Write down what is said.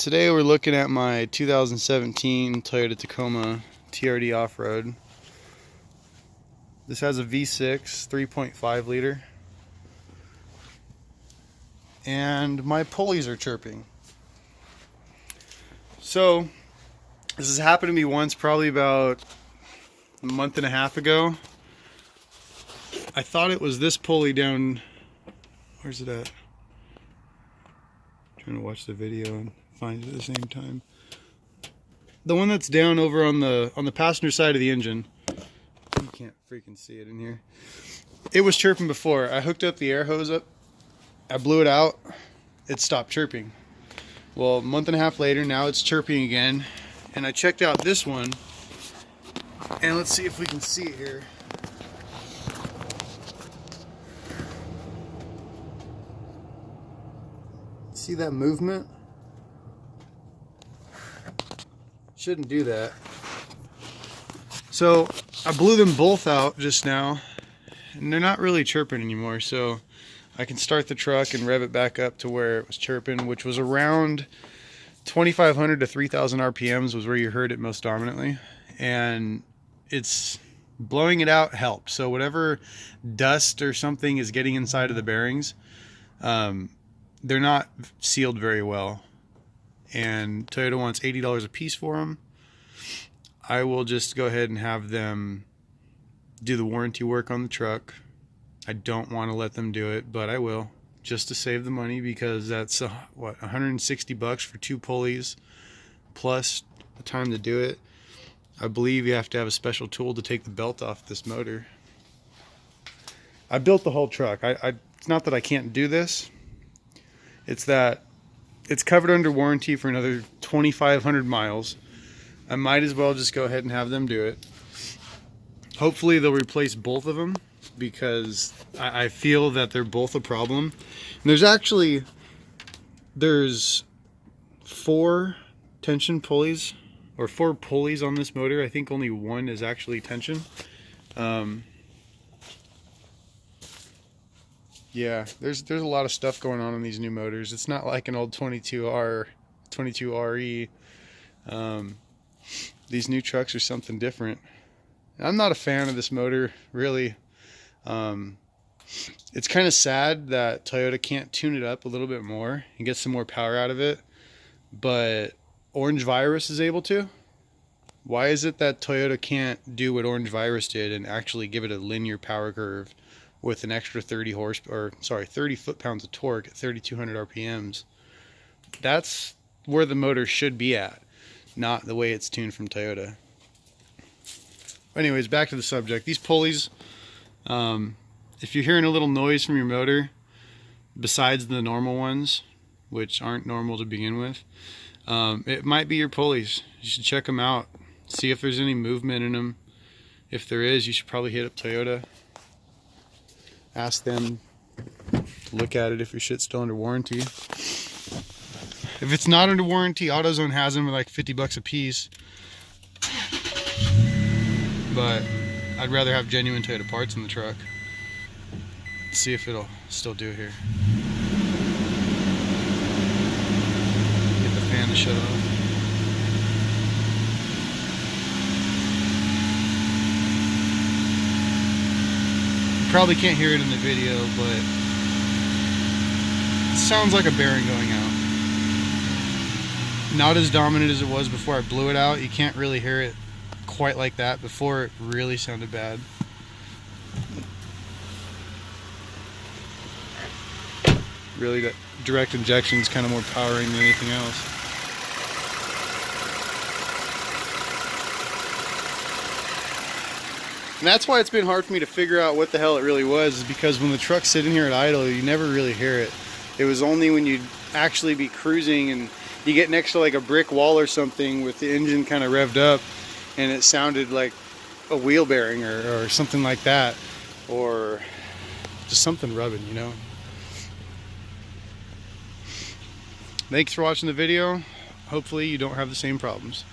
Today we're looking at my 2017 Toyota Tacoma TRD off-road. This has a V6 3.5 liter and my pulleys are chirping. So this has happened to me once, probably about a month and a half ago. I thought it was this pulley down, where's it at? I'm trying to watch the video and find it at the same time. The one that's down over on the passenger side of the engine. You can't freaking see it in here. It was chirping before. I hooked up the air hose up. I blew it out. It stopped chirping. Well, a month and a half later, now it's chirping again. And I checked out this one. And let's see if we can see it here. See that movement? Shouldn't do that. So I blew them both out just now and they're not really chirping anymore, so I can start the truck and rev it back up to where it was chirping, which was around 2,500 to 3,000 RPMs was where you heard it most dominantly. And it's blowing it out helps. So whatever dust or something is getting inside of the bearings, they're not sealed very well, and Toyota wants $80 a piece for them. I will just go ahead and have them do the warranty work on the truck. I don't want to let them do it, but I will, just to save the money, because that's what, $160 for 2 pulleys plus the time to do it. I believe you have to have a special tool to take the belt off this motor. I built the whole truck. It's not that I can't do this. It's that it's covered under warranty for another 2,500 miles. I might as well just go ahead and have them do it. Hopefully they'll replace both of them, because I feel that they're both a problem. And there's 4 tension pulleys, or 4 pulleys on this motor. I think only one is actually tension. Yeah, there's a lot of stuff going on in these new motors. It's not like an old 22R, 22RE. These new trucks are something different. I'm not a fan of this motor, really. It's kind of sad that Toyota can't tune it up a little bit more and get some more power out of it, but Orange Virus is able to. Why is it that Toyota can't do what Orange Virus did and actually give it a linear power curve with an extra 30 foot-pounds of torque at 3,200 RPMs? That's where the motor should be at, not the way it's tuned from Toyota. Anyways, back to the subject. These pulleys, if you're hearing a little noise from your motor, besides the normal ones, which aren't normal to begin with, it might be your pulleys. You should check them out, see if there's any movement in them. If there is, you should probably hit up Toyota. Ask them to look at it if your shit's still under warranty. If it's not under warranty, AutoZone has them at like $50 a piece. But I'd rather have genuine Toyota parts in the truck. Let's see if it'll still do here. Get the fan to shut off. Probably can't hear it in the video, but it sounds like a bearing going out. Not as dominant as it was before I blew it out. You can't really hear it quite like that. Before, it really sounded bad. Really, that direct injection is kind of more powering than anything else. And that's why it's been hard for me to figure out what the hell it really was, is because when the truck's sitting here at idle, you never really hear it. It was only when you'd actually be cruising and you get next to like a brick wall or something with the engine kind of revved up and it sounded like a wheel bearing or something like that, or just something rubbing, you know. Thanks for watching the video. Hopefully you don't have the same problems.